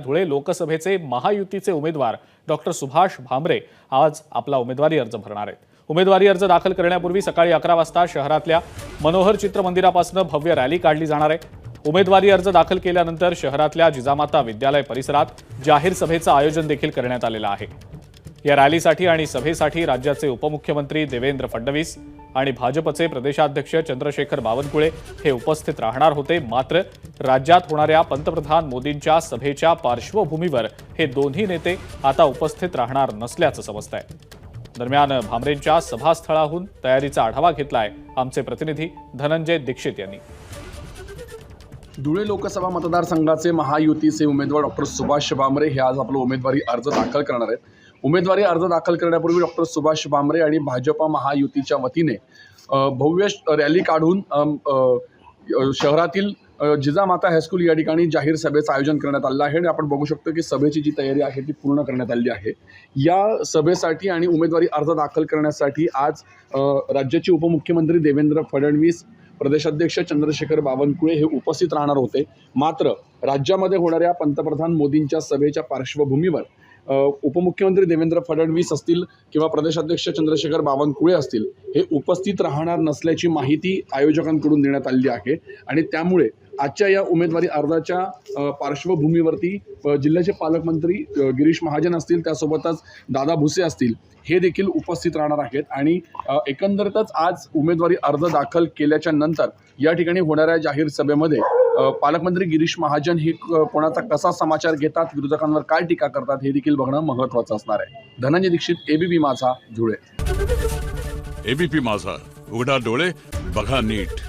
धुळे लोकसभेचे महायुतीचे उमेदवार डॉक्टर सुभाष भामरे आज आपला उमेदवारी अर्ज भरणार आहेत। उमेदवारी अर्ज दाखल करण्यापूर्वी सकाळी 11 वाजता शहरातल्या मनोहर चित्र मंदिरापासून भव्य रॅली काढली जाणार आहे। उमेदवारी अर्ज दाखल केल्यानंतर शहरातल्या जिजामाता विद्यालय परिसरात जाहीर सभेचं आयोजन देखील करण्यात आलेलं आहे। या रॅलीसाठी आणि सभेसाठी राज्याचे उपमुख्यमंत्री देवेंद्र फडणवीस आणि भाजपचे प्रदेशाध्यक्ष चंद्रशेखर बावनकुळे हे उपस्थित राहणार होते। मात्र राज्यात होणाऱ्या पंतप्रधान मोदींच्या सभेच्या पार्श्वभूमीवर हे दोन्ही नेते आता उपस्थित राहणार नसल्याचं समजतंय। दरम्यान भामरेंच्या सभास्थळाहून तयारीचा आढावा घेतलाय आमचे प्रतिनिधी धनंजय दीक्षित यांनी। धुळे लोकसभा मतदारसंघाचे महायुतीचे उमेदवार डॉक्टर सुभाष भामरे हे आज आपला उमेदवारी अर्ज दाखल करणार आहेत। उमेदवारी अर्ज दाखल करण्यापूर्वी डॉक्टर सुभाष भामरे आणि भाजपा महायुतीच्या वतीने भव्य रॅली काढून शहरातील जिजामाता हायस्कूल या ठिकाणी जाहीर सभेचं आयोजन करण्यात आलं आहे। आणि आपण बघू शकतो की सभेची जी तयारी आहे ती पूर्ण करण्यात आली आहे। या सभेसाठी आणि उमेदवारी अर्ज दाखल करण्यासाठी आज राज्याचे उपमुख्यमंत्री देवेंद्र फडणवीस, प्रदेशाध्यक्ष चंद्रशेखर बावनकुळे हे उपस्थित राहणार होते। मात्र राज्यामध्ये होणाऱ्या पंतप्रधान मोदींच्या सभेच्या पार्श्वभूमीवर उपमुख्यमंत्री देवेंद्र फडणवीस असतील किंवा प्रदेशाध्यक्ष चंद्रशेखर बावनकुळे असतील हे उपस्थित राहणार नसल्याची माहिती आयोजकांकडून देण्यात आली आहे। आणि त्यामुळे आजच्या या उमेदवारी अर्जाच्या पार्श्वभूमीवरती जिल्ह्याचे पालकमंत्री गिरीश महाजन असतील, त्यासोबतच दादा भुसे असतील हे देखील उपस्थित राहणार आहेत। आणि एकंदरीतच आज उमेदवारी अर्ज दाखल केल्याच्या नंतर या ठिकाणी होणाऱ्या जाहीर सभेमध्ये पालकमंत्री गिरीश महाजन हे कोणाचा कसा समाचार घेतात, विरोधकांवर काय टीका करतात हे देखील बघणं महत्त्वाचं असणार आहे। धनंजय दीक्षित, एबीपी माझा, धुळे। एबीपी माझा, उघडा डोळे बघा नीट।